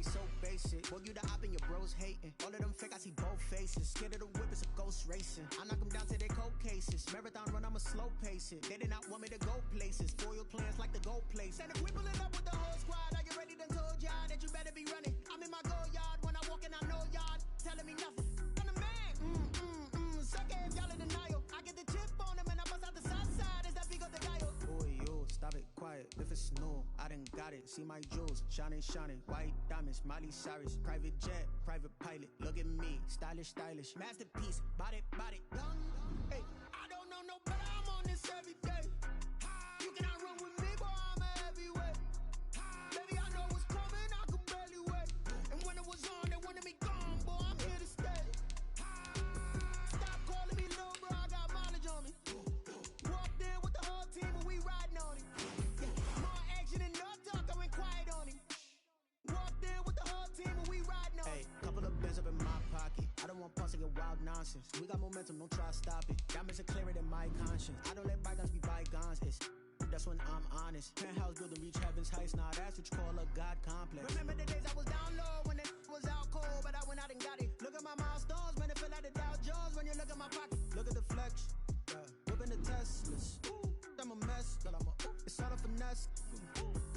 be so basic. Boy, you the op and your bros hating. All of them fake, I see both faces. Scared of the whip, it's a ghost racing. I knock them down to their cold cases. Marathon run, I'ma slow pace it. They did not want me to go places. Foil plans like the gold place. And if we pulling up with the whole squad, are you ready? Done told y'all that you better be running. I'm in my go yard. When I walk in, I know y'all telling me nothing. I'm the man. Suck it if y'all in denial. I get the chip on them and I bust out the south side. Is that big of the dial? Boy, yo, stop it, quiet. If it's new, I done got it. See my jewels, shining. White diamonds, Miley Cyrus. Private jet, private pilot. Look at me, stylish. Masterpiece, body, young. Hey, I don't know no better. I'm on this every day. You cannot run with me, boy. I'm a heavyweight. Baby, I know what's coming. I could barely wait. And when it was on, they wanted me gone, boy. I'm here to stay. Stop calling me little bro. I got mileage on me. Walked in with the whole team and we riding on it. More action and no talk. I went quiet on him. Walked in with the whole team and we riding on it. Hey, couple of bins up in my pocket. I don't want pulse and wild nonsense. We got momentum, don't try to stop it. Diamonds are clearer than my conscience. I don't let bygones be bygones. That's when I'm honest. Penthouse building, reach heaven's heights. Now that's what you call a God complex. Remember the days I was down low when it was out cold, but I went out and got it. Look at my milestones, man, it feel like the Dow Jones when you look at my pocket. Look at the flex, whipping the Teslas. I'm a mess, girl, it's all a finesse.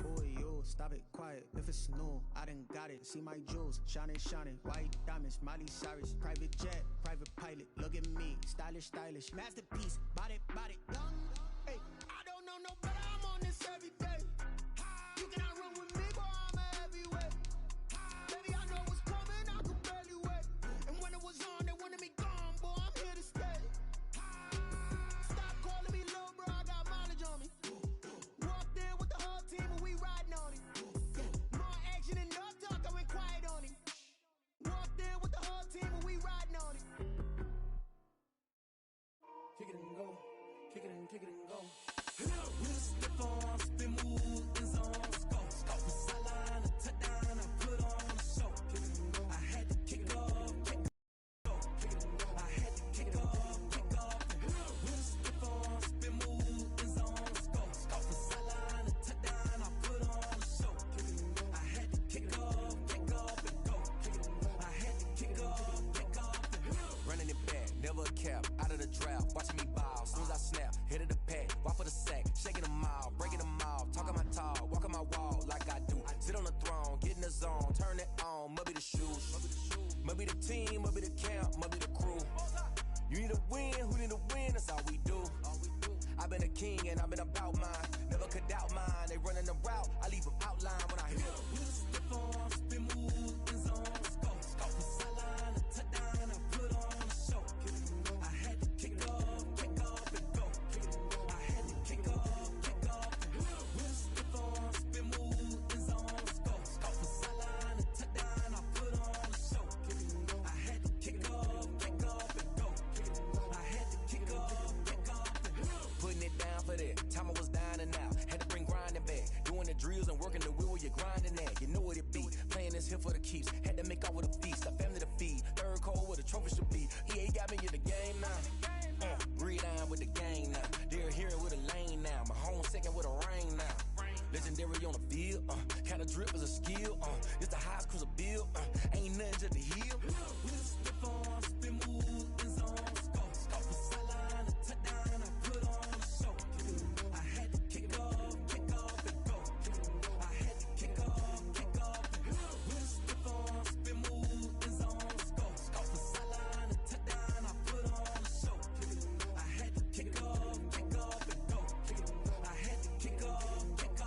Boy, yo, stop it, quiet. If it's new, I done got it. See my jewels, shining. White diamonds, Miley Cyrus. Private jet, private pilot. Look at me, stylish. Masterpiece, body, young. Hey, I don't know no better. I'm on this every day. You cannot run with me, boy. I'm a heavyweight. Baby, I know what's coming. I could barely wait. And when it was on, they wanted me gone, boy. I'm here to stay. Stop calling me little bro. I got mileage on me. Walked in with the whole team and we riding on it. More action and no talk. I went quiet on him. Walked in with the whole team and we riding on it. Kick it and go. Kick it and go. We'll step on, spin move, in zone, scope. From sideline to touchdown, I put on a show. I had to kick off, I had to kick off. We'll step on, spin move, in zone, scope. From sideline to touchdown, I put on a show. I had to kick off and go. I had to kick off and go. Running it back, never a cap, out of the drought, watching me ball. As soon as I snap, hit of the pack, walk for the sack, shaking them all, breaking them off, talking my talk, walking my wall like I do. Sit on the throne, get in the zone, turn it on, must be the shoes, must be the team, must be the camp, must be the crew. You need a win, who need a win, that's all we do. I've been a king and I've been about mine, never could doubt mine. They running the route, I leave them outline when I hear them. We'll step on, spin move, in zone, scope. From sideline to touchdown, I put on a show. I had to kick off and go. I had to kick off. We'll step on, spin move, in zone, scope. From sideline to touchdown, I put on a show. I had to kick off and go. I had to kick off and go. Putting it down for that. Time I was down and out. Had to bring grinding back. Doing the drills and working the wheel where you're grinding at. You know what it be. Playing this here for the keeps. Had to make off with a feast. A family to feed. Third cold where the trophy should be. EA got me in the game now. Breathe down with the gang now. They're hearing with a lane now. My home second with a rain now. Legendary on the field. Kinda drip is a skill. It's the highest cruiser bill. Ain't nothing to the hill. We'll step on, spin move, in zone, scope. From sideline to touchdown, I put on a show. I had to kick off and go. I had to kick off. We'll step on, spin move, in zone, scope. From sideline to touchdown, I put on a show. I had to kick off and go. I had to kick off and go.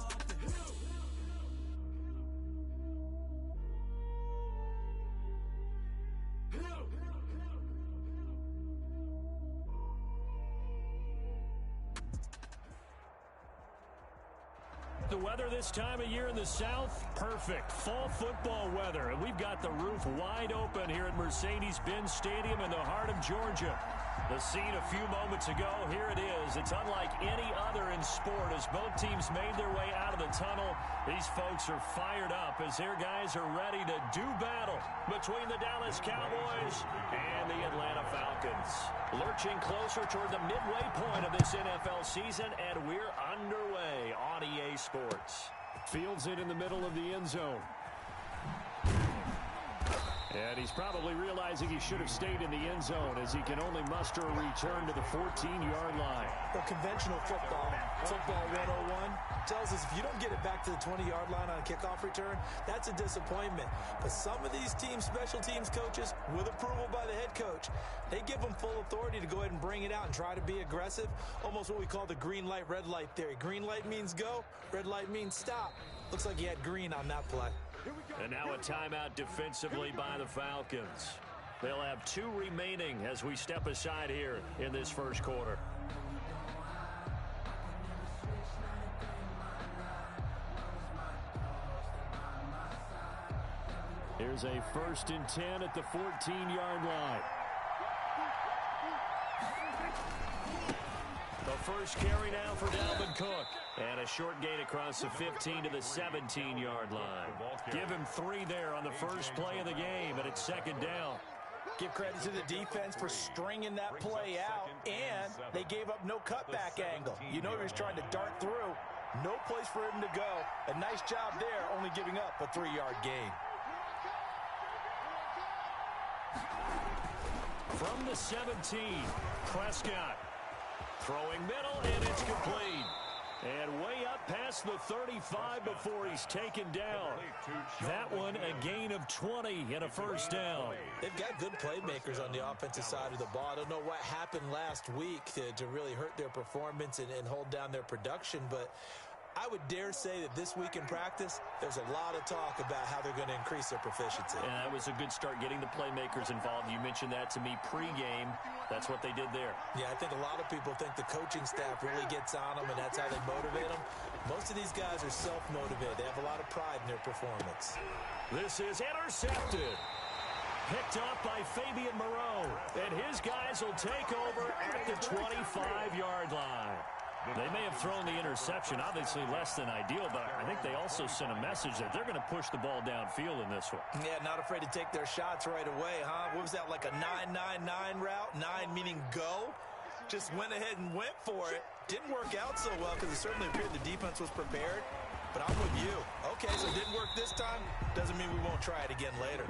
The weather this time of year in the South, perfect. Fall football weather. And we've got the roof wide open here at Mercedes-Benz Stadium in the heart of Georgia. The scene a few moments ago, here it is. It's unlike any other in sport as both teams made their way out of the tunnel. These folks are fired up as their guys are ready to do battle between the Dallas Cowboys and the Atlanta Falcons. Lurching closer toward the midway point of this NFL season, and we're underway on EA Sports. Fields it in the middle of the end zone. And he's probably realizing he should have stayed in the end zone as he can only muster a return to the 14-yard line. Well, conventional football 101, tells us if you don't get it back to the 20-yard line on a kickoff return, that's a disappointment. But some of these teams, special teams coaches, with approval by the head coach, they give them full authority to go ahead and bring it out and try to be aggressive, almost what we call the green light, red light theory. Green light means go, red light means stop. Looks like he had green on that play. And now a timeout defensively by the Falcons. They'll have 2 remaining as we step aside here in this first quarter. Here's a 1st and 10 at the 14-yard line. The first carry now for Dalvin Cook. And a short gain across the 15 to the 17-yard line. Give him 3 there on the first play of the game, and it's 2nd down. Give credit to the defense for stringing that play out, and they gave up no cutback angle. You know he was trying to dart through. No place for him to go. A nice job there, only giving up a 3-yard gain. From the 17, Prescott. Throwing middle, and it's complete. And way up past the 35 before he's taken down. That one a gain of 20 and a first down. They've got good playmakers on the offensive side of the ball. I don't know what happened last week to really hurt their performance and hold down their production, but I would dare say that this week in practice, there's a lot of talk about how they're going to increase their proficiency. And that was a good start getting the playmakers involved. You mentioned that to me pregame. That's what they did there. Yeah, I think a lot of people think the coaching staff really gets on them, and that's how they motivate them. Most of these guys are self-motivated. They have a lot of pride in their performance. This is intercepted. Picked up by Fabian Moreau. And his guys will take over at the 25-yard line. They may have thrown the interception, obviously less than ideal, but I think they also sent a message that they're going to push the ball downfield in this one. Yeah, not afraid to take their shots right away, huh? What was that, like a 9-9-9 route? 9 meaning go? Just went ahead and went for it. Didn't work out so well because it certainly appeared the defense was prepared. But I'm with you. Okay, so it didn't work this time. Doesn't mean we won't try it again later.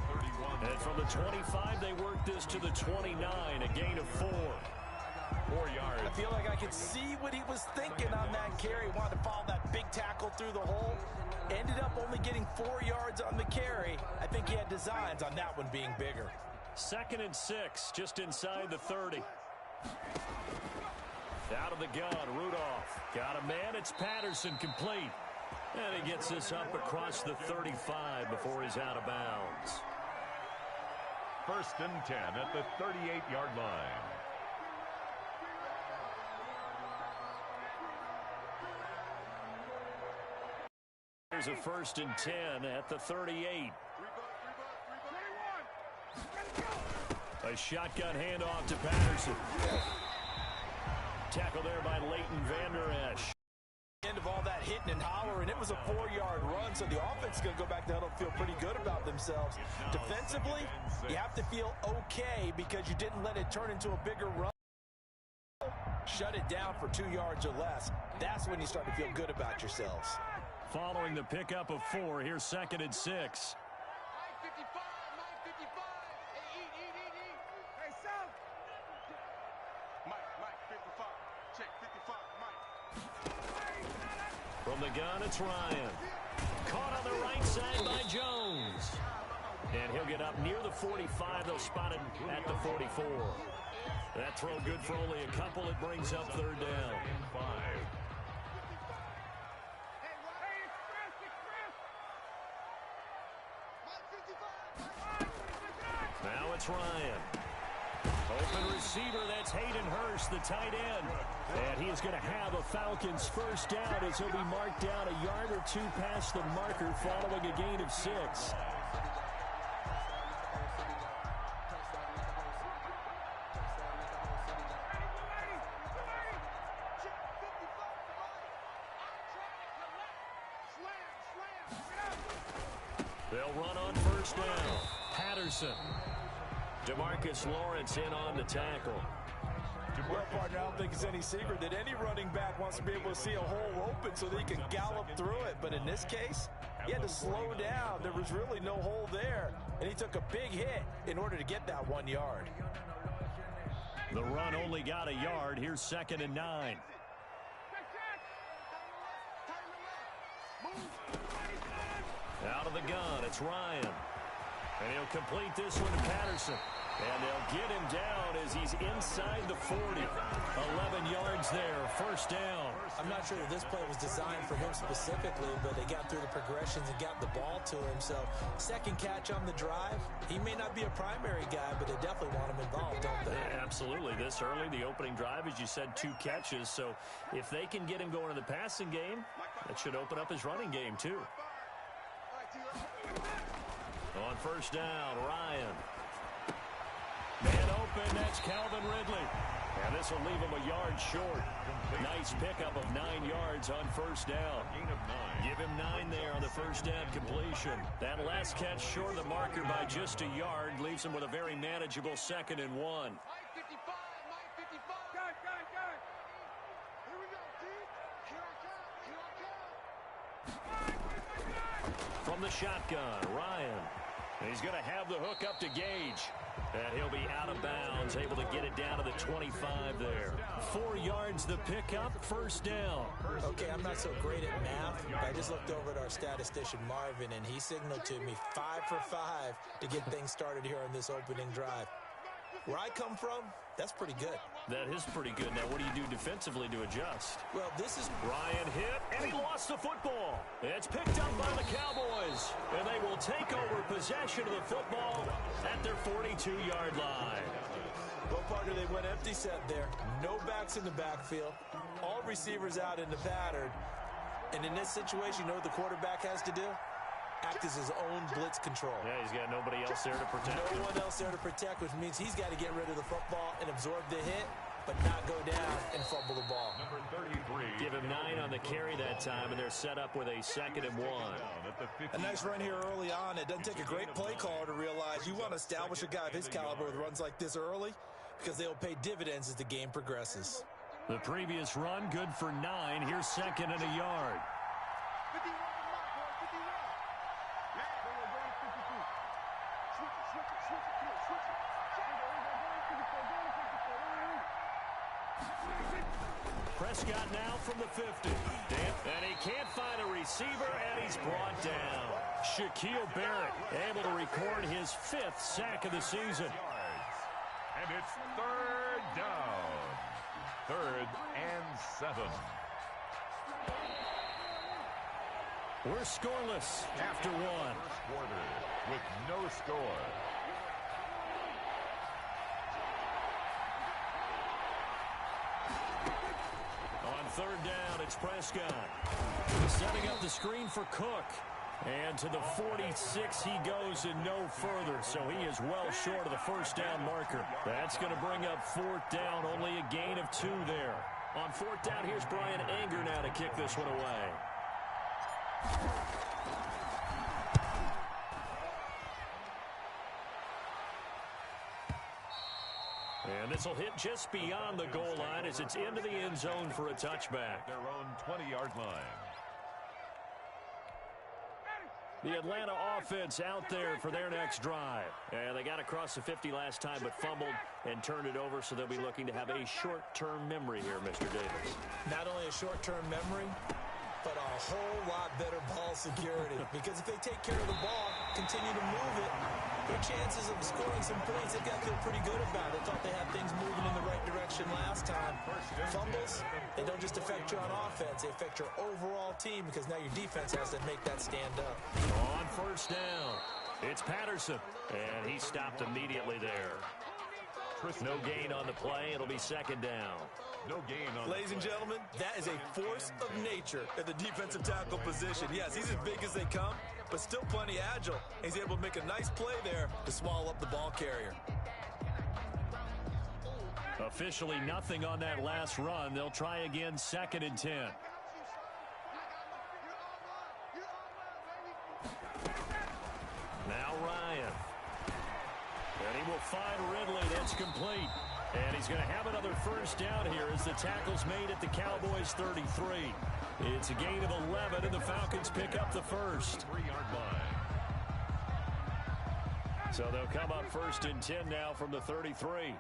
And from the 25, they worked this to the 29, a gain of 4. 4 yards. I feel like I could see what he was thinking on that carry. Wanted to follow that big tackle through the hole. Ended up only getting 4 yards on the carry. I think he had designs on that one being bigger. 2nd and 6, just inside the 30. Out of the gun, Rudolph. Got a man, it's Patterson, complete. And he gets this up across the 35 before he's out of bounds. 1st and 10 at the 38-yard line. Here's a 1st and 10 at the 38. A shotgun handoff to Patterson. Tackle there by Leighton Vander Esch. End of all that hitting and hollering, it was a 4-yard run, so the offense is going to go back to huddle and feel pretty good about themselves. Defensively, you have to feel okay because you didn't let it turn into a bigger run. Shut it down for 2 yards or less. That's when you start to feel good about yourselves. Following the pickup of 4, here's 2nd and 6. From the gun, it's Ryan. Caught on the right side by Jones. And he'll get up near the 45. They'll spot him at the 44. That throw good for only a couple. It brings up 3rd down. Now it's Ryan. Open receiver, that's Hayden Hurst, the tight end. And he is going to have a Falcons first down as he'll be marked down a yard or 2 past the marker following a gain of 6. They'll run on first down. Patterson. DeMarcus Lawrence in on the tackle. Well, partner, I don't think it's any secret that any running back wants to be able to see a hole open so that he can gallop through it. But in this case, he had to slow down. There was really no hole there, and he took a big hit in order to get that 1 yard. The run only got a yard. Here's 2nd and 9. Out of the gun, it's Ryan. And he'll complete this one to Patterson. And they'll get him down as he's inside the 40. 11 yards there, 1st down. I'm not sure that this play was designed for him specifically, but they got through the progressions and got the ball to him. So, 2nd catch on the drive. He may not be a primary guy, but they definitely want him involved, don't they? Yeah, absolutely. This early, the opening drive, as you said, 2 catches. So, if they can get him going in the passing game, that should open up his running game, too. On 1st down, Ryan. Man open, that's Calvin Ridley. And this will leave him a yard short. Nice pickup of 9 yards on 1st down. Give him 9 there on the 1st down completion. That last catch short of the marker by just a yard leaves him with a very manageable 2nd and 1. From the shotgun, Ryan. And he's going to have the hook up to Gage. And he'll be out of bounds, able to get it down to the 25 there. 4 yards the pickup, 1st down. Okay, I'm not so great at math, but I just looked over at our statistician, Marvin, and he signaled to me 5 for 5 to get things started here on this opening drive. Where I come from, that's pretty good. That is pretty good. Now, what do you do defensively to adjust? Well, this is... Ryan hit, and he lost the football. It's picked up by the Cowboys, and they will take over possession of the football at their 42-yard line. Well, partner, they went empty set there. No backs in the backfield. All receivers out in the pattern. And in this situation, you know what the quarterback has to do? Act as his own blitz control. Yeah, he's got nobody else there to protect him. No one else there to protect, which means he's got to get rid of the football and absorb the hit, but not go down and fumble the ball. Number 33. Give him 9 on the carry that time, and they're set up with a 2nd and 1. A nice run here early on. It doesn't take a great play caller to realize you want to establish a guy of his caliber with runs like this early because they'll pay dividends as the game progresses. The previous run, good for 9. Here's 2nd and a yard. Prescott now from the 50. And he can't find a receiver, and he's brought down. Shaquille Barrett able to record his 5th sack of the season. And it's 3rd down. 3rd and 7. We're scoreless after 1. First quarter with no score. On 3rd down, it's Prescott. Setting up the screen for Cook. And to the 46 he goes and no further. So he is well short of the 1st down marker. That's going to bring up 4th down. Only a gain of 2 there. On 4th down, here's Brian Anger now to kick this one away. And this will hit just beyond the goal line as it's into the end zone for a touchback. Their own 20-yard line. The Atlanta offense out there for their next drive. And they got across the 50 last time but fumbled and turned it over, so they'll be looking to have a short-term memory here, Mr. Davis. Not only a short-term memory, but a whole lot better ball security. Because if they take care of the ball, continue to move it, their chances of scoring some points, they've got to feel pretty good about it. They thought they had things moving in the right direction last time. Fumbles, they don't just affect you on offense. They affect your overall team because now your defense has to make that stand up. On 1st down, it's Patterson. And he stopped immediately there. No gain on the play. It'll be 2nd down. No gain on Ladies and gentlemen, that is a force of nature at the defensive tackle position. Yes, he's as big as they come, but still plenty agile. He's able to make a nice play there to swallow up the ball carrier. Officially nothing on that last run. They'll try again, 2nd and 10. Now Ryan. And he will find Ridley. That's complete. And he's going to have another first down here as the tackle's made at the Cowboys' 33. It's a gain of 11, and the Falcons pick up the first. 3-yard line. So they'll come up first and 10 now from the 33.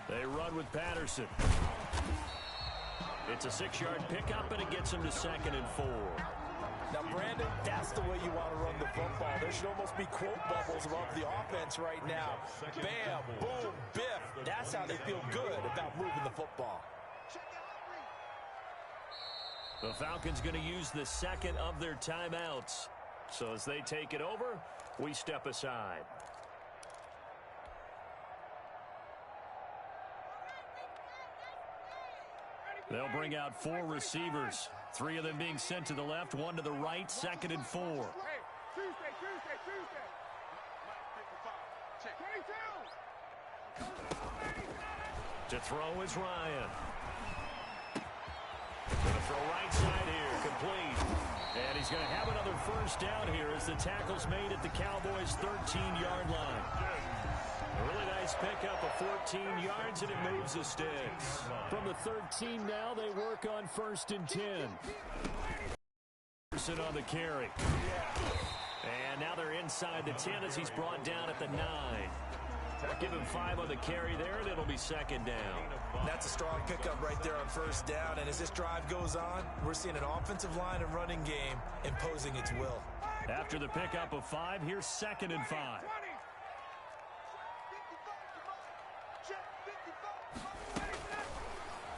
They run with Patterson. It's a 6-yard pickup, and it gets him to 2nd and 4. Now, Brandon, that's the way you want to run the football. There should almost be quote bubbles above the offense right now. Bam, boom, biff. That's how they feel good about moving the football. The Falcons going to use the second of their timeouts. So as they take it over, we step aside. They'll bring out 4 receivers. 3 of them being sent to the left, 1 to the right, 2nd and 4. To throw is Ryan. Going to throw right side here, complete. And he's going to have another first down here as the tackle's made at the Cowboys' 13-yard line. A really nice pickup of 14 yards, and it moves the sticks. From the 13 now, they work on 1st and 10. Anderson on the carry. And now they're inside the 10 as he's brought down at the 9. Give him 5 on the carry there, and it'll be 2nd down. That's a strong pickup right there on 1st down. And as this drive goes on, we're seeing an offensive line and running game imposing its will. After the pickup of 5, here's 2nd and 5.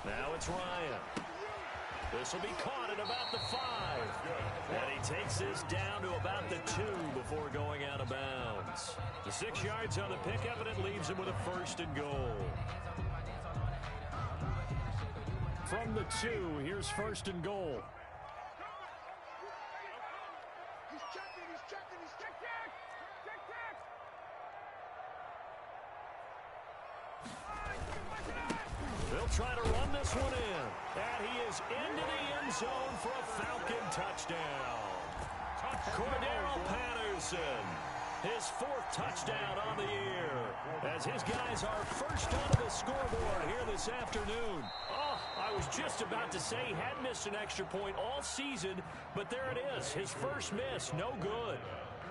Now it's Ryan. This will be caught at about the 5. And he takes this down to about the 2 before going out of bounds. The 6 yards on the pickup, and it leaves him with a 1st and goal. From the 2, here's 1st and goal. They'll try to run this one in. And he is into the end zone for a Falcon touchdown. Cordero Patterson, his 4th touchdown on the year, as his guys are first onto the scoreboard here this afternoon. Oh, I was just about to say he had missed an extra point all season, but there it is, his first miss, no good.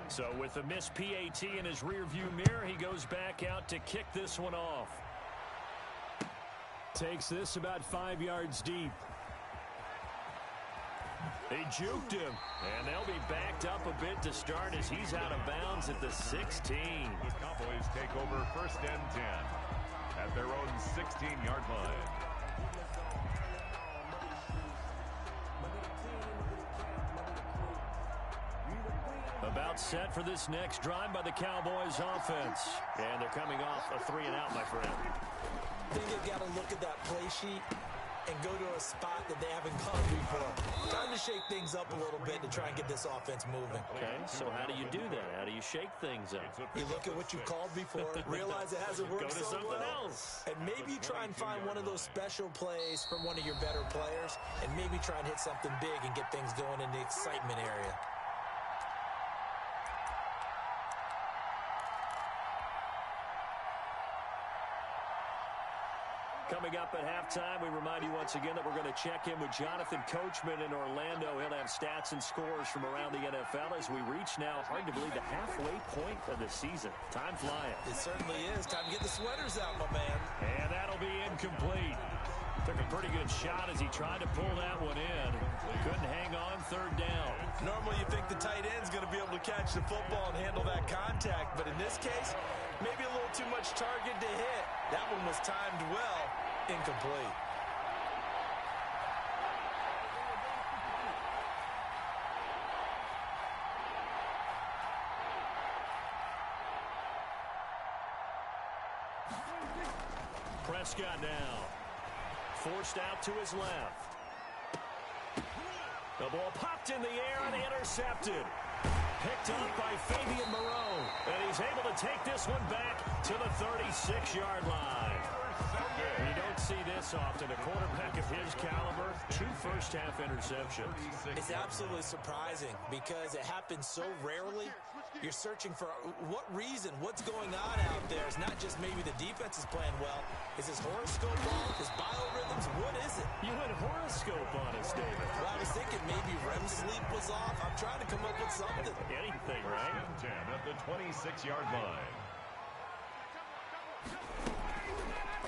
So with the missed PAT in his rearview mirror, he goes back out to kick this one off. Takes this about 5 yards deep. They juked him, and they'll be backed up a bit to start as he's out of bounds at the 16. The Cowboys take over 1st and 10 at their own 16-yard line. About set for this next drive by the Cowboys offense. And they're coming off a 3-and-out, my friend. I think they've got to look at that play sheet and go to a spot that they haven't gone before. Time to shake things up a little bit to try and get this offense moving. Okay, so how do you do that? How do you shake things up? You look at what you called before, realize it hasn't worked Go to so something well, else. and maybe try and find one of those special plays from one of your better players, and maybe try and hit something big and get things going in the excitement area. Coming up at halftime, we remind you once again that we're going to check in with Jonathan Coachman in Orlando. He'll have stats and scores from around the NFL as we reach now, hard to believe, the halfway point of the season. Time flying. It certainly is. Time to get the sweaters out, my man. And that'll be incomplete. Took a pretty good shot as he tried to pull that one in. Couldn't hang on 3rd down. Normally you think the tight end's going to be able to catch the football and handle that contact, but in this case, maybe a little too much target to hit. That one was timed well. Incomplete. Prescott now. Forced out to his left. The ball popped in the air and intercepted. Picked up by Fabian Moreau. And he's able to take this one back to the 36-yard line. You don't see this often. A quarterback of his caliber, 2 first-half interceptions. It's absolutely surprising because it happens so rarely, You're searching for what reason, what's going on out there. It's not just maybe the defense is playing well. Is his horoscope off? His biorhythms? What is it? You went horoscope on us, David. Well, I was thinking maybe REM sleep was off. I'm trying to come up with something. Anything, right? 10 at the 26-yard line.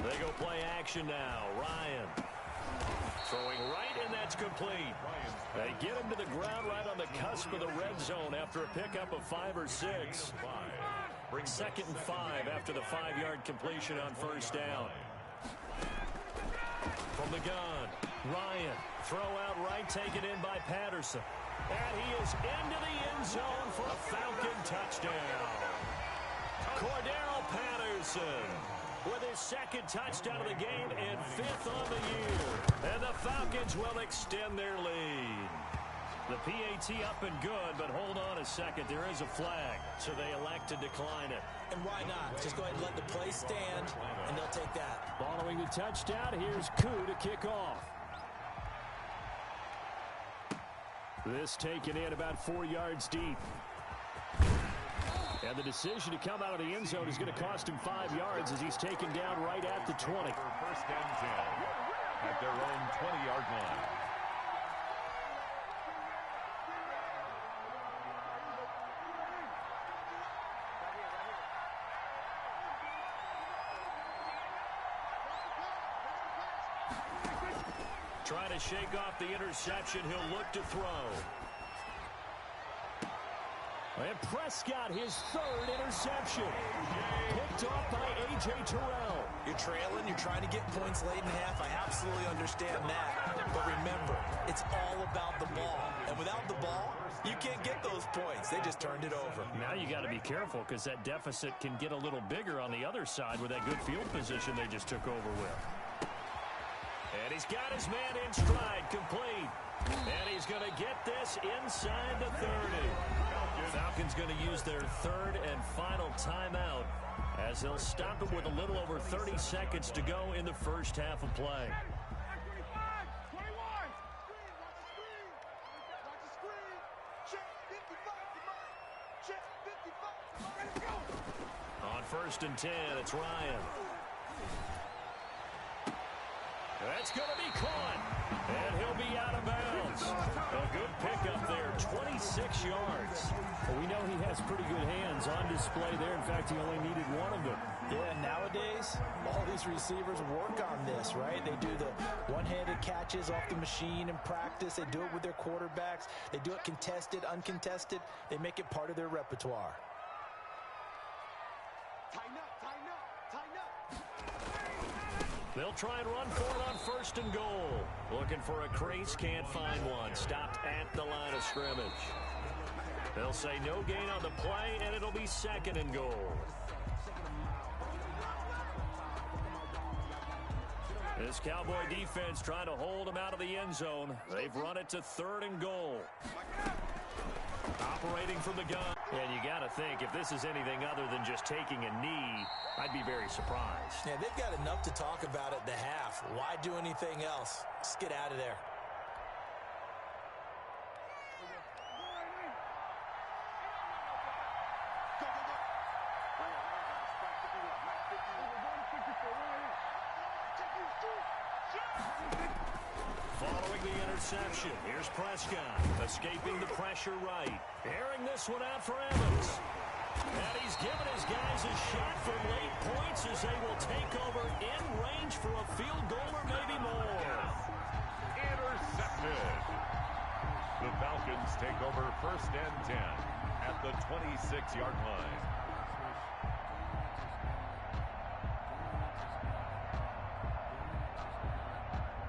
They go play action now. Ryan throwing right, and that's complete. They get him to the ground right on the cusp of the red zone after a pickup of 5 or 6. 2nd and 5 after the 5-yard completion on first down. From the gun, Ryan, throw out right, taken in by Patterson. And he is into the end zone for a Falcon touchdown. Cordero Patterson with his 2nd touchdown of the game and 5th on the year. And the Falcons will extend their lead. The PAT up and good, but hold on a second. There is a flag, so they elect to decline it. And why not? Just go ahead and let the play stand, and they'll take that. Following the touchdown, here's Koo to kick off. This taken in about 4 yards deep. And the decision to come out of the end zone is going to cost him 5 yards as he's taken down right at the 20. First and 10 at their own 20-yard line. Trying to shake off the interception. He'll look to throw. And Prescott, his 3rd interception. Picked off by A.J. Terrell. You're trailing. You're trying to get points late in half. I absolutely understand that. But remember, it's all about the ball. And without the ball, you can't get those points. They just turned it over. Now you got to be careful because that deficit can get a little bigger on the other side with that good field position they just took over with. And he's got his man in stride, complete. And he's going to get this inside the 30. Falcons going to use their 3rd and final timeout as they'll stop it with a little over 30 seconds to go in the first half of play. On 1st and 10, it's Ryan. That's going to be caught, and he'll be out of bounds. A good pickup there, 26 yards. Well, we know he has pretty good hands on display there. In fact, he only needed one of them. Yeah, nowadays, all these receivers work on this, right? They do the one-handed catches off the machine in practice. They do it with their quarterbacks. They do it contested, uncontested. They make it part of their repertoire. They'll try and run for it on 1st and goal. Looking for a crease, can't find one. Stopped at the line of scrimmage. They'll say no gain on the play, and it'll be 2nd and goal. This Cowboy defense trying to hold him out of the end zone. They've run it to 3rd and goal. Operating from the gun. And you got to think, if this is anything other than just taking a knee, I'd be very surprised. Yeah, they've got enough to talk about at the half. Why do anything else? Just get out of there. Following the interception, here's Prescott, escaping the pressure right. Airing this one out for Evans. And he's given his guys a shot for late points as they will take over in range for a field goal or maybe more. Intercepted. The Falcons take over 1st and 10 at the 26-yard line.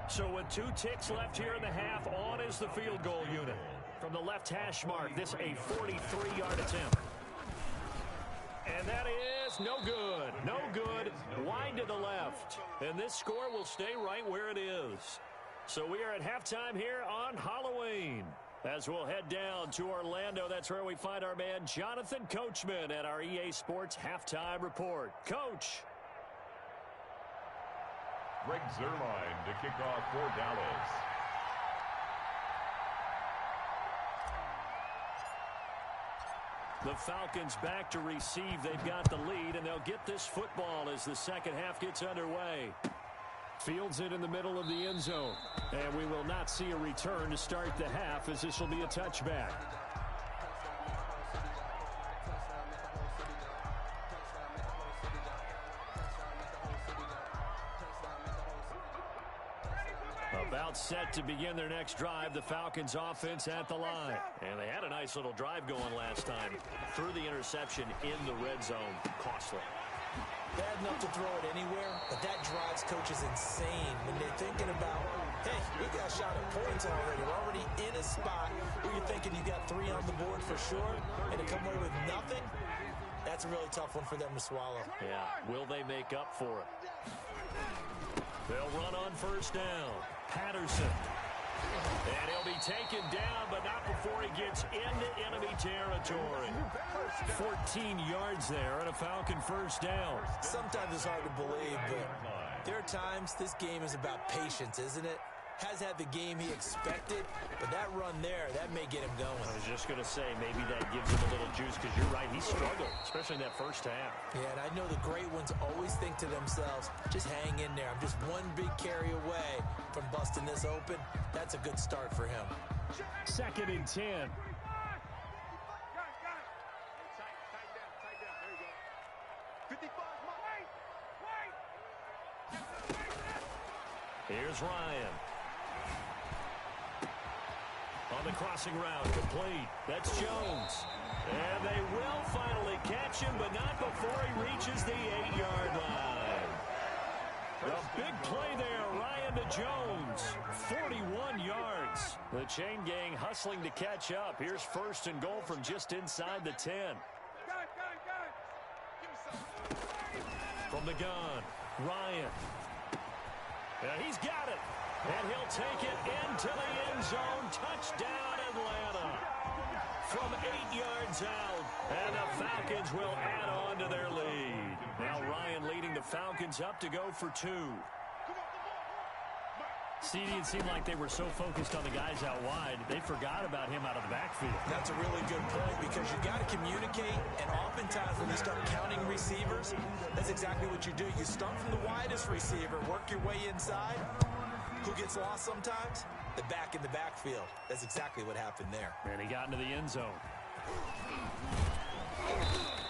So with 2 ticks left here in the half, on is the field goal unit. From the left hash mark, this a 43-yard attempt. And that is no good. No good. Wide to the left. And this score will stay right where it is. So we are at halftime here on Halloween. As we'll head down to Orlando, that's where we find our man Jonathan Coachman at our EA Sports Halftime Report. Coach. Greg Zuerlein to kick off for Dallas. The Falcons back to receive. They've got the lead, and they'll get this football as the second half gets underway. Fields it in the middle of the end zone. And we will not see a return to start the half, as this will be a touchback. About set to begin their next drive, the Falcons offense at the line. And they had a nice little drive going last time. Threw the interception in the red zone. Costly. Bad enough to throw it anywhere, but that drives coaches insane when they're thinking about, hey, we got shot at points already. We're already in a spot where you're thinking you got 3 on the board for sure, and to come away with nothing, that's a really tough one for them to swallow. Yeah, will they make up for it? They'll run on first down. Patterson. And he'll be taken down, but not before he gets into enemy territory. 14 yards there and a Falcon first down. Sometimes it's hard to believe, but there are times this game is about patience, isn't it? Has had the game he expected, but that run there, that may get him going. I was just going to say, maybe that gives him a little juice, because you're right, he struggled, especially in that first half. Yeah, and I know the great ones always think to themselves, just hang in there. I'm just one big carry away from busting this open. That's a good start for him. 2nd and 10. Here's Ryan. On the crossing route, complete. That's Jones. And they will finally catch him, but not before he reaches the 8-yard line. The big play there, Ryan to Jones. 41 yards. The chain gang hustling to catch up. Here's 1st and goal from just inside the 10. From the gun, Ryan. And he's got it. And he'll take it into the end zone. Touchdown, Atlanta. From 8 yards out. And the Falcons will add on to their lead. Now Ryan leading the Falcons up to go for 2. CD, it seemed like they were so focused on the guys out wide, they forgot about him out of the backfield. That's a really good point, because you got to communicate, and oftentimes when you start counting receivers, that's exactly what you do. You start from the widest receiver, work your way inside. Who gets lost sometimes? The back in the backfield. That's exactly what happened there. And he got into the end zone.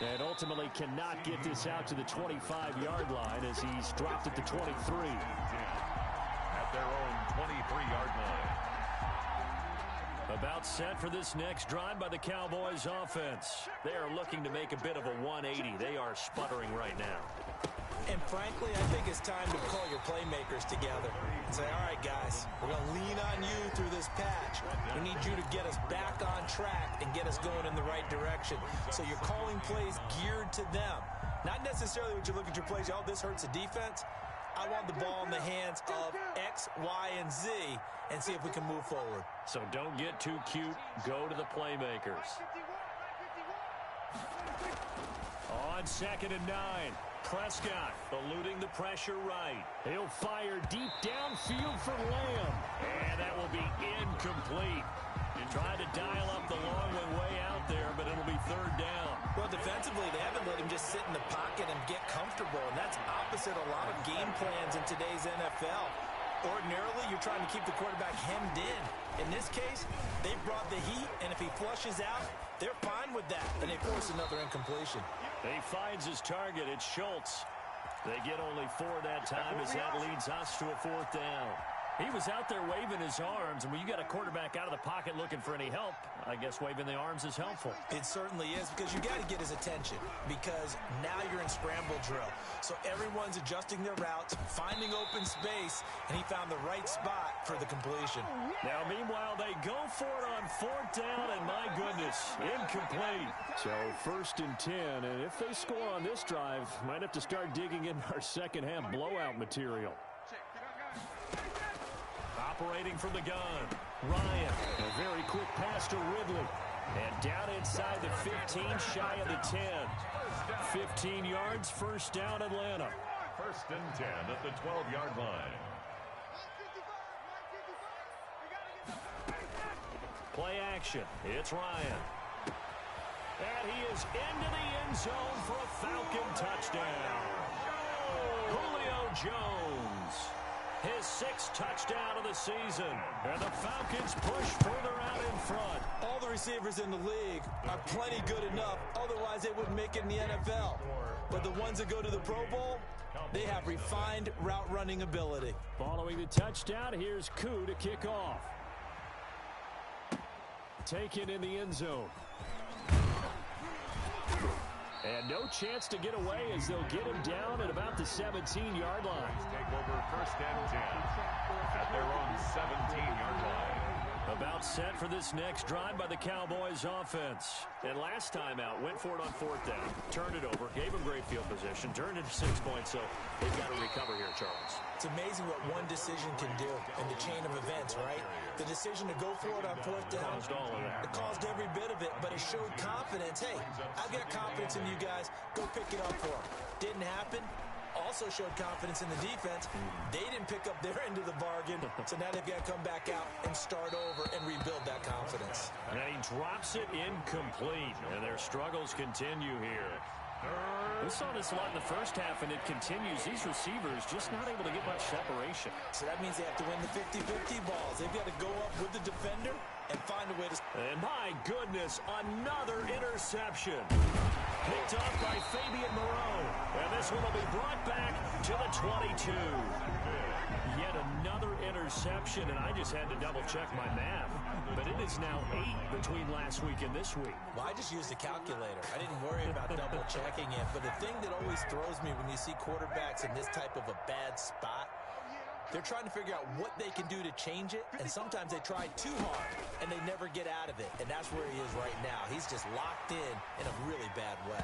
And ultimately cannot get this out to the 25-yard line as he's dropped at the 23. At their own 23-yard line. About set for this next drive by the Cowboys offense. They are looking to make a bit of a 180. They are sputtering right now. And frankly, I think it's time to call your playmakers together and say, all right, guys, we're going to lean on you through this patch. We need you to get us back on track and get us going in the right direction. So you're calling plays geared to them. Not necessarily what you look at your plays, oh, this hurts the defense. I want the ball in the hands of X, Y, and Z and see if we can move forward. So don't get too cute. Go to the playmakers. On 2nd and 9. Prescott eluding the pressure right. He'll fire deep downfield for Lamb. And that will be incomplete. Tried to dial up the long one way out there, but it'll be 3rd down. Well, defensively, they haven't let him just sit in the pocket and get comfortable, and that's opposite a lot of game plans in today's NFL. Ordinarily, you're trying to keep the quarterback hemmed in. In this case, they brought the heat, and if he flushes out, they're fine with that, and they force another incompletion. He finds his target. It's Schultz. They get only 4 that time as that leads us to a 4th down. He was out there waving his arms, and when you got a quarterback out of the pocket looking for any help, I guess waving the arms is helpful. It certainly is, because you got to get his attention, because now you're in scramble drill. So everyone's adjusting their routes, finding open space, and he found the right spot for the completion. Now, meanwhile, they go for it on 4th down, and my goodness, incomplete. So 1st and 10, and if they score on this drive, might have to start digging in our second half blowout material. Operating from the gun, Ryan. A very quick pass to Ridley. And down inside the 15, shy of the 10. 15 yards, 1st down, Atlanta. 1st and 10 at the 12-yard line. Play action. It's Ryan. And he is into the end zone for a Falcon touchdown. Julio Jones, his 6th touchdown of the season. And the Falcons push further out in front. All the receivers in the league are plenty good enough. Otherwise, they wouldn't make it in the NFL. But the ones that go to the Pro Bowl, they have refined route running ability. Following the touchdown, here's Koo to kick off. Taken in the end zone. And no chance to get away as they'll get him down at about the 17-yard line. Take over 1st and 10 at their own 17-yard line. About set for this next drive by the Cowboys offense. And last time out, went for it on 4th down, turned it over, gave him great field position, turned it to 6 points, so they've got to recover here, Charles. It's amazing what one decision can do in the chain of events, right? The decision to go for it on 4th down, Caused all of that. it caused every bit of it, but it showed confidence. Hey, I've got confidence in you guys. Go pick it up for them. Didn't happen. Also showed confidence in the defense. They didn't pick up their end of the bargain, so now they've got to come back out and start over and rebuild that confidence. And he drops it incomplete, and their struggles continue here. We saw this a lot in the first half, and it continues. These receivers just not able to get much separation. So that means they have to win the 50-50 balls. They've got to go up with the defender and find a way to... And my goodness, another interception. Picked off by Fabian Moreau. And this one will be brought back to the 22. Yet another interception, and I just had to double-check my math. But it is now 8 between last week and this week. Well, I just used a calculator. I didn't worry about double-checking it. But the thing that always throws me when you see quarterbacks in this type of a bad spot, they're trying to figure out what they can do to change it, and sometimes they try too hard, and they never get out of it. And that's where he is right now. He's just locked in a really bad way.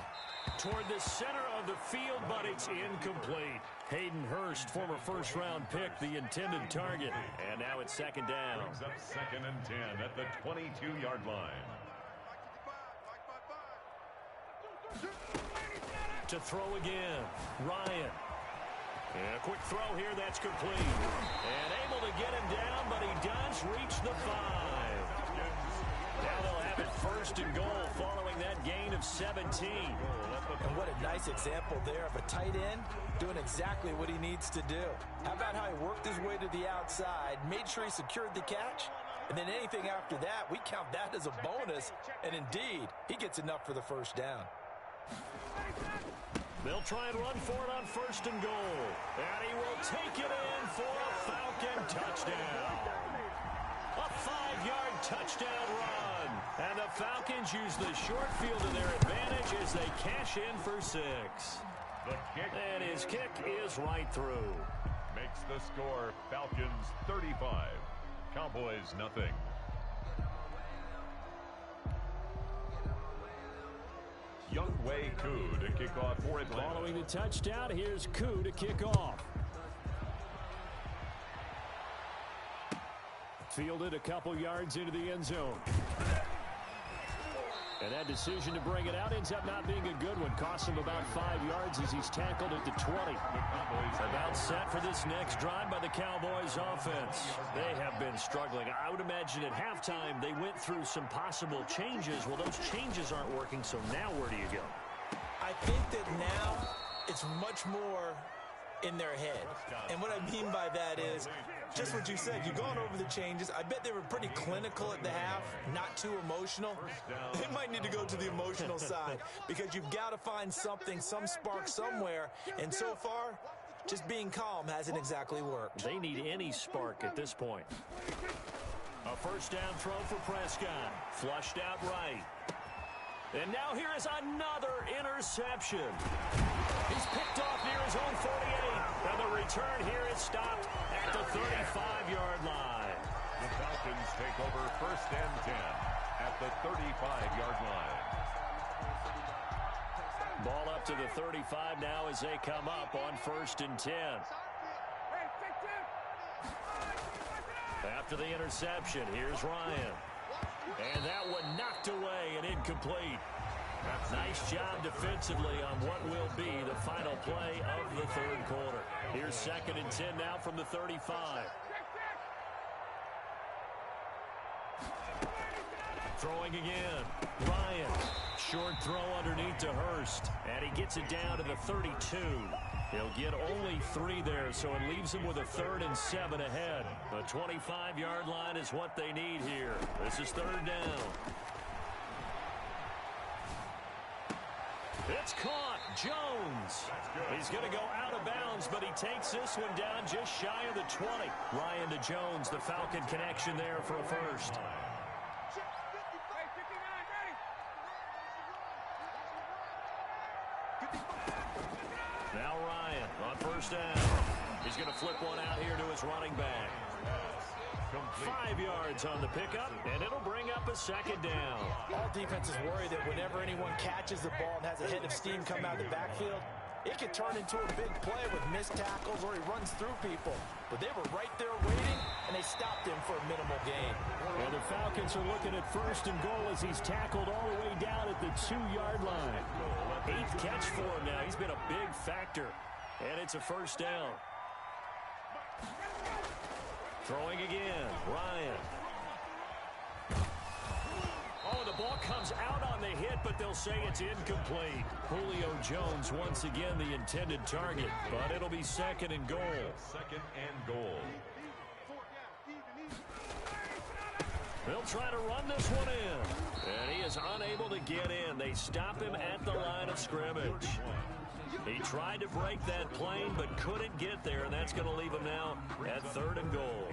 Toward the center of the field, but it's incomplete. Hayden Hurst, former first-round pick, the intended target. And now it's 2nd down. Brings up 2nd and 10 at the 22-yard line. To throw again, Ryan. And a quick throw here, that's complete. And able to get him down, but he does reach the 5. Now they'll have it 1st and goal following that gain of 17. And what a nice example there of a tight end doing exactly what he needs to do. How about how he worked his way to the outside, made sure he secured the catch, and then anything after that, we count that as a bonus. And indeed, he gets enough for the 1st down. They'll try and run for it on 1st and goal. And he will take it in for a Falcon touchdown. A 5-yard touchdown run. And the Falcons use the short field to their advantage as they cash in for 6. The kick. And his kick is right through. Makes the score Falcons 35. Cowboys nothing. Younghoe Koo to kick off for Atlanta. Following the touchdown, here's Koo to kick off. Fielded a couple yards into the end zone. And that decision to bring it out ends up not being a good one. Costs him about 5 yards as he's tackled at the 20. About set for this next drive by the Cowboys offense. They have been struggling. I would imagine at halftime they went through some possible changes. Well, those changes aren't working, so now where do you go? I think that now it's much more in their head. And what I mean by that is just what you said. You've gone over the changes. I bet they were pretty clinical at the half, not too emotional. They might need to go to the emotional side because you've got to find something, some spark somewhere. And so far, just being calm hasn't exactly worked. They need any spark at this point. A 1st down throw for Prescott. Flushed out right. And now here is another interception. He's picked off near his own 48. And the return here is stopped at the 35-yard line. The Falcons take over 1st and 10 at the 35-yard line. Ball up to the 35 now as they come up on 1st and 10. After the interception, here's Ryan. And that one knocked away and incomplete. Nice job defensively on what will be the final play of the 3rd quarter. Here's 2nd and 10 now from the 35. Throwing again. Ryan. Short throw underneath to Hurst. And he gets it down to the 32. He'll get only 3 there, so it leaves him with a 3rd and 7 ahead. The 25-yard line is what they need here. This is 3rd down. It's caught. Jones. He's going to go out of bounds, but he takes this one down just shy of the 20. Ryan to Jones, the Falcon connection there for a first. Now Ryan on first down. He's going to flip one out here to his running back. 5 yards on the pickup, and it'll bring up a 2nd down. All defenses worry that whenever anyone catches the ball and has a head of steam come out of the backfield, it can turn into a big play with missed tackles or he runs through people. But they were right there waiting, and they stopped him for a minimal gain. Well, the Falcons are looking at 1st and goal as he's tackled all the way down at the 2-yard line. 8th catch for him now. He's been a big factor, and it's a 1st down. Throwing again, Ryan. Oh, the ball comes out on the hit, but they'll say it's incomplete. Julio Jones once again the intended target, but it'll be 2nd and goal. 2nd and goal. They'll try to run this one in, and he is unable to get in. They stop him at the line of scrimmage. He tried to break that plane but couldn't get there, and that's going to leave him now at 3rd and goal.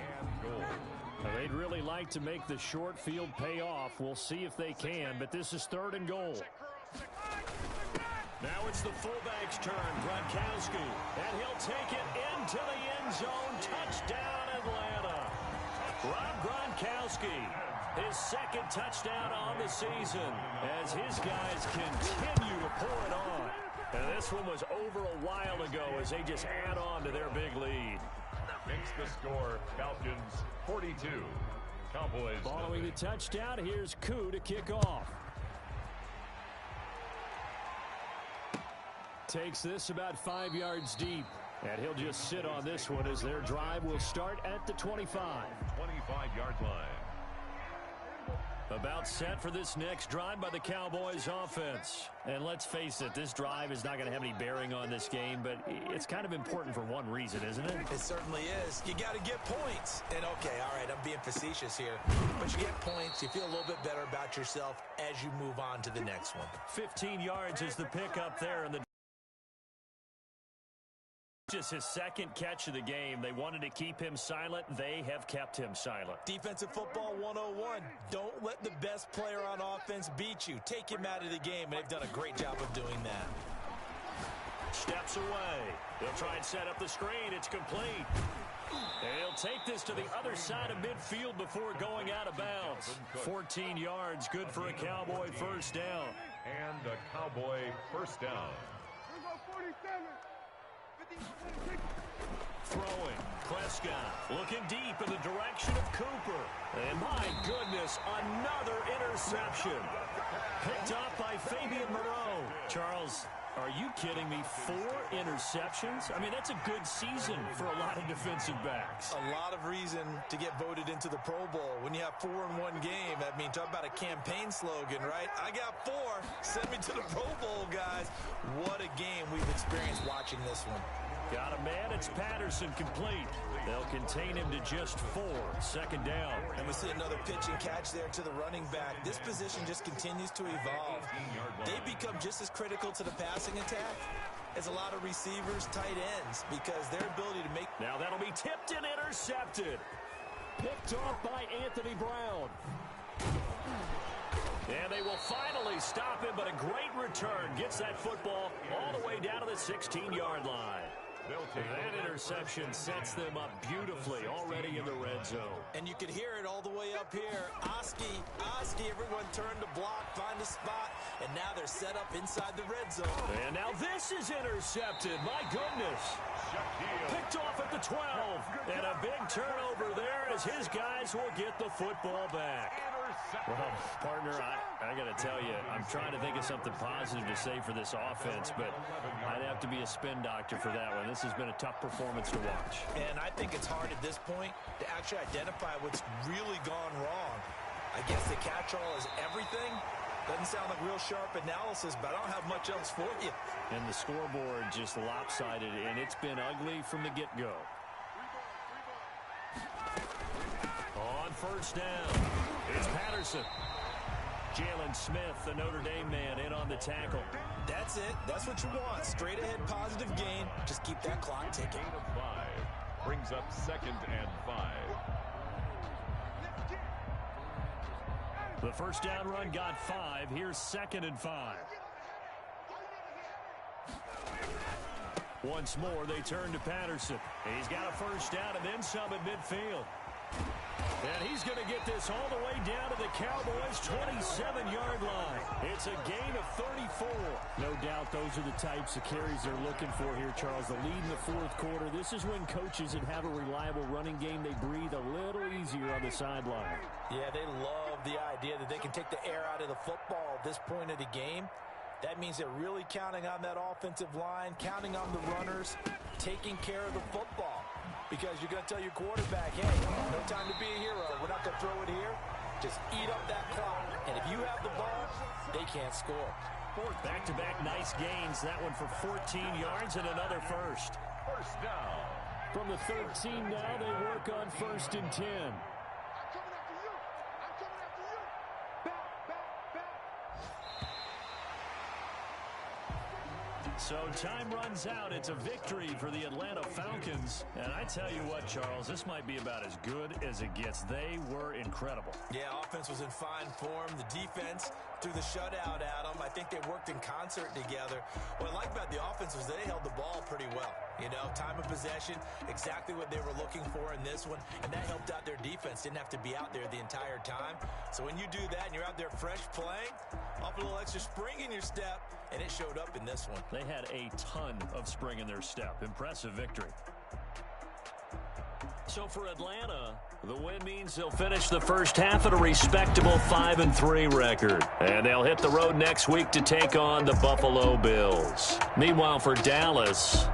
They'd really like to make the short field pay off. We'll see if they can, but this is 3rd and goal. Now it's the fullback's turn, Gronkowski, and he'll take it into the end zone. Touchdown, Atlanta. Rob Gronkowski, his 2nd touchdown on the season as his guys continue to pour it on. And this one was over a while ago as they just add on to their big lead. Makes the score Falcons 42. Cowboys. Following the touchdown, here's Koo to kick off. Takes this about 5 yards deep. And he'll just sit on this one as their drive will start at the 25. 25-yard line. About set for this next drive by the Cowboys offense. And let's face it, this drive is not going to have any bearing on this game, but it's kind of important for one reason, isn't it? It certainly is. You got to get points. And, okay, all right, I'm being facetious here. But you get points, you feel a little bit better about yourself as you move on to the next one. 15 yards is the pickup there, and the just his 2nd catch of the game. They wanted to keep him silent. They have kept him silent. Defensive football 101. Don't let the best player on offense beat you. Take him out of the game, and they've done a great job of doing that. Steps away. They'll try and set up the screen. It's complete. And he'll take this to the other side of midfield before going out of bounds. 14 yards, good for a Cowboy 1st down. And a Cowboy 1st down. Throwing. Prescott looking deep in the direction of Cooper. And my goodness, another interception. Picked off by Fabian Moreau. Charles, are you kidding me? 4 interceptions? I mean, that's a good season for a lot of defensive backs. A lot of reason to get voted into the Pro Bowl. When you have 4 in one game, I mean, talk about a campaign slogan, right? I got 4. Send me to the Pro Bowl, guys. What a game we've experienced watching this one. Got a man. It's Patterson complete. They'll contain him to just 4. 2nd down. And we see another pitch and catch there to the running back. This position just continues to evolve. They become just as critical to the passing attack as a lot of receivers, tight ends, because their ability to make... Now that'll be tipped and intercepted. Picked off by Anthony Brown. And they will finally stop him, but a great return. Gets that football all the way down to the 16-yard line. That interception sets them up beautifully already in the red zone. And you could hear it all the way up here. Oski, everyone turned to block, find a spot, and now they're set up inside the red zone. And now this is intercepted. My goodness. Picked off at the 12. And a big turnover there as his guys will get the football back. Well, partner, I got to tell you, I'm trying to think of something positive to say for this offense, but I'd have to be a spin doctor for that one. This has been a tough performance to watch. And I think it's hard at this point to actually identify what's really gone wrong. I guess the catch-all is everything, Doesn't sound like real sharp analysis, but I don't have much else for you. And the scoreboard just lopsided, and it's been ugly from the get-go. On first down, it's Patterson. Jalen Smith, the Notre Dame man, in on the tackle. That's it. That's what you want. Straight ahead positive gain. Just keep that clock ticking. Gain of 5 brings up 2nd and 5. The first down run got 5. Here's 2nd and 5. Once more, they turn to Patterson. He's got a first down and then some at midfield. And he's going to get this all the way down to the Cowboys' 27-yard line. It's a gain of 34. No doubt those are the types of carries they're looking for here, Charles. The lead in the fourth quarter. This is when coaches that have a reliable running game, they breathe a little easier on the sideline. Yeah, they love the idea that they can take the air out of the football at this point of the game. That means they're really counting on that offensive line, counting on the runners, taking care of the football. Because you're going to tell your quarterback, hey, no time to be a hero. We're not going to throw it here. Just eat up that clock. And if you have the ball, they can't score. Back-to-back nice gains. That one for 14 yards and another first. First down. From the 13 now, they work on 1st and 10. So time runs out. It's a victory for the Atlanta Falcons. And I tell you what, Charles, this might be about as good as it gets. They were incredible. Yeah, offense was in fine form. The defense threw the shutout at them. I think they worked in concert together. What I like about the offense was they held the ball pretty well. You know, time of possession, exactly what they were looking for in this one. And that helped out their defense. Didn't have to be out there the entire time. So when you do that and you're out there fresh playing, off a little extra spring in your step, and it showed up in this one. They had a ton of spring in their step. Impressive victory. So for Atlanta, the win means they'll finish the first half at a respectable 5-3 record. And they'll hit the road next week to take on the Buffalo Bills. Meanwhile, for Dallas,